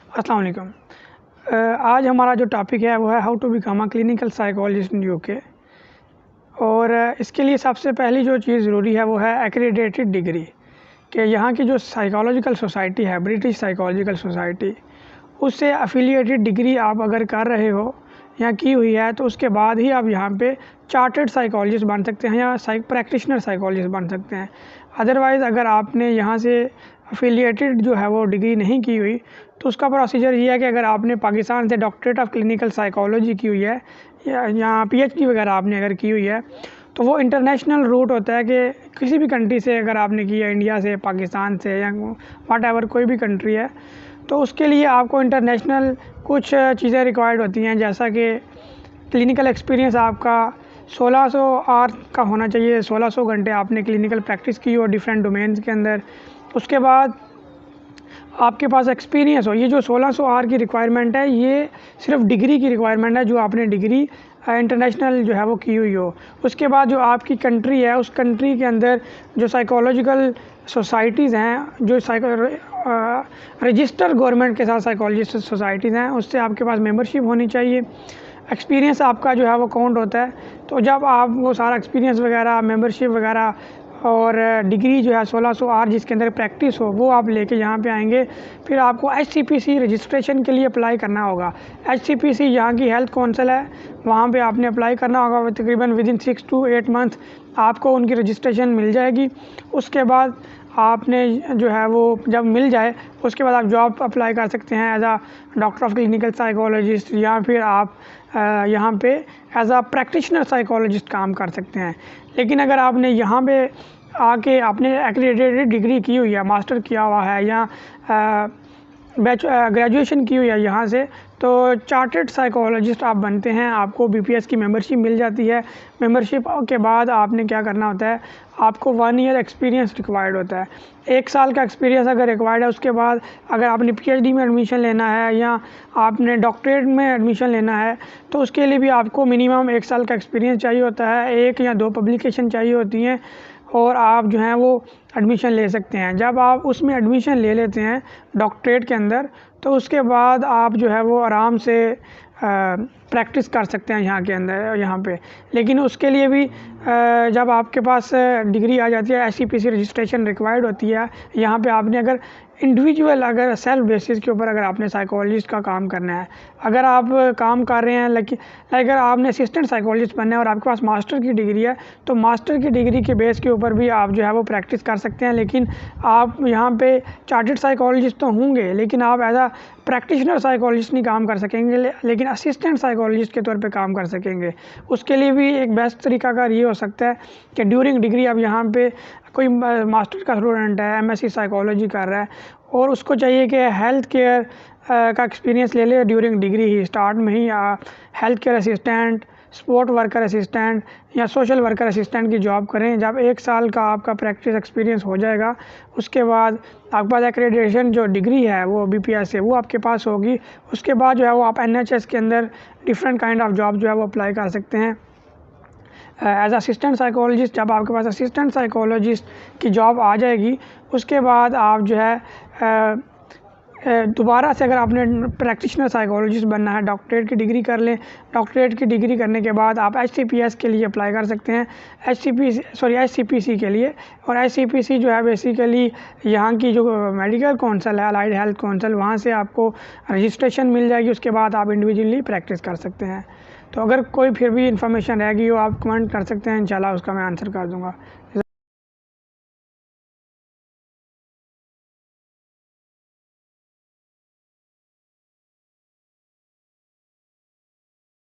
अस्सलाम वालेकुम। आज हमारा जो टॉपिक है वो है how to become a clinical psychologist in UK. और इसके लिए सबसे पहली जो चीज़ ज़रूरी है वो है एक्रेडिटेड डिग्री, कि यहाँ की जो साइकोलॉजिकल सोसाइटी है, ब्रिटिश साइकोलॉजिकल सोसाइटी, उससे अफिलिएटेड डिग्री आप अगर कर रहे हो या की हुई है तो उसके बाद ही आप यहाँ पे चार्टर्ड साइकोलॉजिस्ट बन सकते हैं या प्रैक्टिशनर साइकोलॉजिस्ट बन सकते हैं। अदरवाइज़ अगर आपने यहाँ से अफिलिएटेड जो है वो डिग्री नहीं की हुई तो उसका प्रोसीजर ये है कि अगर आपने पाकिस्तान से डॉक्टरेट ऑफ क्लिनिकल साइकोलॉजी की हुई है या पीएचडी वगैरह आपने अगर की हुई है तो वो इंटरनेशनल रूट होता है कि किसी भी कंट्री से अगर आपने की है, इंडिया से, पाकिस्तान से या वाट एवर कोई भी कंट्री है, तो उसके लिए आपको इंटरनेशनल कुछ चीज़ें रिक्वायर्ड होती हैं, जैसा कि क्लिनिकल एक्सपीरियंस आपका 1600 आवर का होना चाहिए। 1600 घंटे आपने क्लिनिकल प्रैक्टिस की हो डिफरेंट डोमेन्स के अंदर। उसके बाद आपके पास एक्सपीरियंस हो। ये जो 1600 आवर की रिक्वायरमेंट है ये सिर्फ डिग्री की रिक्वायरमेंट है, जो आपने डिग्री इंटरनेशनल जो है वो की हुई हो। उसके बाद जो आपकी कंट्री है उस कंट्री के अंदर जो साइकोलॉजिकल सोसाइटीज़ हैं, जो रजिस्टर गवर्नमेंट के साथ साइकोलॉजिस्ट सोसाइटीज़ हैं, उससे आपके पास मेंबरशिप होनी चाहिए। एक्सपीरियंस आपका जो है वो काउंट होता है। तो जब आप वो सारा एक्सपीरियंस वगैरह, मेंबरशिप वगैरह और डिग्री जो है 1600 आवर जिसके अंदर प्रैक्टिस हो वो आप लेके यहाँ पे आएंगे, फिर आपको एचसीपीसी रजिस्ट्रेशन के लिए अप्लाई करना होगा। एचसीपीसी यहाँ की हेल्थ काउंसिल है, वहाँ पे आपने अप्लाई करना होगा। तकरीबन विदिन 6 to 8 मंथ आपको उनकी रजिस्ट्रेशन मिल जाएगी। उसके बाद आपने जो है वो जब मिल जाए उसके बाद आप जॉब अप्लाई कर सकते हैं as a doctor of clinical psychologist, या फिर आप यहाँ पे एज आ प्रैक्टिशनर साइकोलॉजिस्ट काम कर सकते हैं। लेकिन अगर आपने यहाँ पे आके आपने एक्रेडिटेड डिग्री की हुई है, मास्टर किया हुआ है या ग्रेजुएशन की हुई है यहाँ से, तो चार्टर्ड साइकोलॉजिस्ट आप बनते हैं, आपको बीपीएस की मेंबरशिप मिल जाती है। मेंबरशिप के बाद आपने क्या करना होता है, आपको 1 ईयर एक्सपीरियंस रिक्वायर्ड होता है। 1 साल का एक्सपीरियंस अगर रिक्वायर्ड है, उसके बाद अगर आपने पीएचडी में एडमिशन लेना है या आपने डॉक्टरेट में एडमिशन लेना है तो उसके लिए भी आपको मिनिमम 1 साल का एक्सपीरियंस चाहिए होता है। 1 या 2 पब्लिकेशन चाहिए होती हैं और आप जो हैं वो एडमिशन ले सकते हैं। जब आप उसमें एडमिशन ले लेते हैं डॉक्टरेट के अंदर, तो उसके बाद आप जो है वो आराम से प्रैक्टिस कर सकते हैं यहाँ के अंदर, यहाँ पे। लेकिन उसके लिए भी जब आपके पास डिग्री आ जाती है, एचसीपीसी रजिस्ट्रेशन रिक्वायर्ड होती है। यहाँ पे आपने अगर इंडिविजुअल, अगर सेल्फ बेसिस के ऊपर अगर आपने साइकोलॉजिस्ट का काम करना है, अगर आप काम कर रहे हैं अगर आपने असिस्टेंट साइकोलॉजिस्ट बनना है और आपके पास मास्टर की डिग्री है, तो मास्टर की डिग्री के बेस के ऊपर भी आप जो है वो प्रैक्टिस कर सकते हैं। लेकिन आप यहाँ पे चार्टर्ड साइकोलॉजिस्ट तो होंगे, लेकिन आप एज आ प्रैक्टिशनर साइकोलॉजिस्ट नहीं काम कर सकेंगे, लेकिन असिस्टेंट साइकोलॉजिस्ट के तौर पे काम कर सकेंगे। उसके लिए भी एक बेस्ट तरीका कार ये हो सकता है कि ड्यूरिंग डिग्री अब यहाँ पे कोई मास्टर का स्टूडेंट है, एमएससी साइकोलॉजी कर रहा है और उसको चाहिए कि हेल्थ केयर का एक्सपीरियंस ले ले ड्यूरिंग डिग्री ही, स्टार्ट में ही health care assistant, sport worker assistant या सोशल वर्कर असिस्टेंट की जॉब करें। जब 1 साल का आपका प्रैक्टिस एक्सपीरियंस हो जाएगा, उसके बाद आपके पास एक्रेडिटेशन जो डिग्री है वो बीपीएस से वो आपके पास होगी। उसके बाद जो है वो आप एनएचएस के अंदर डिफरेंट काइंड ऑफ जॉब जो है वो अप्लाई कर सकते हैं एज असिस्टेंट साइकोलॉजिस्ट। जब आपके पास असिस्टेंट साइकोलॉजिस्ट की जॉब आ जाएगी, उसके बाद आप जो है दोबारा से अगर आपने प्रैक्टिशनर साइकोलॉजिस्ट बनना है, डॉक्टरेट की डिग्री कर लें। डॉक्टरेट की डिग्री करने के बाद आप एचसीपीएस के लिए अप्लाई कर सकते हैं, एचसीपीसी के लिए। और एचसीपीसी जो है बेसिकली यहाँ की जो मेडिकल काउंसिल है, अलाइड हेल्थ काउंसिल, वहाँ से आपको रजिस्ट्रेशन मिल जाएगी। उसके बाद आप इंडिविजुअली प्रैक्टिस कर सकते हैं। तो अगर कोई फिर भी इंफॉर्मेशन रह गई हो आप कमेंट कर सकते हैं, इंशाल्लाह उसका मैं आंसर कर दूँगा।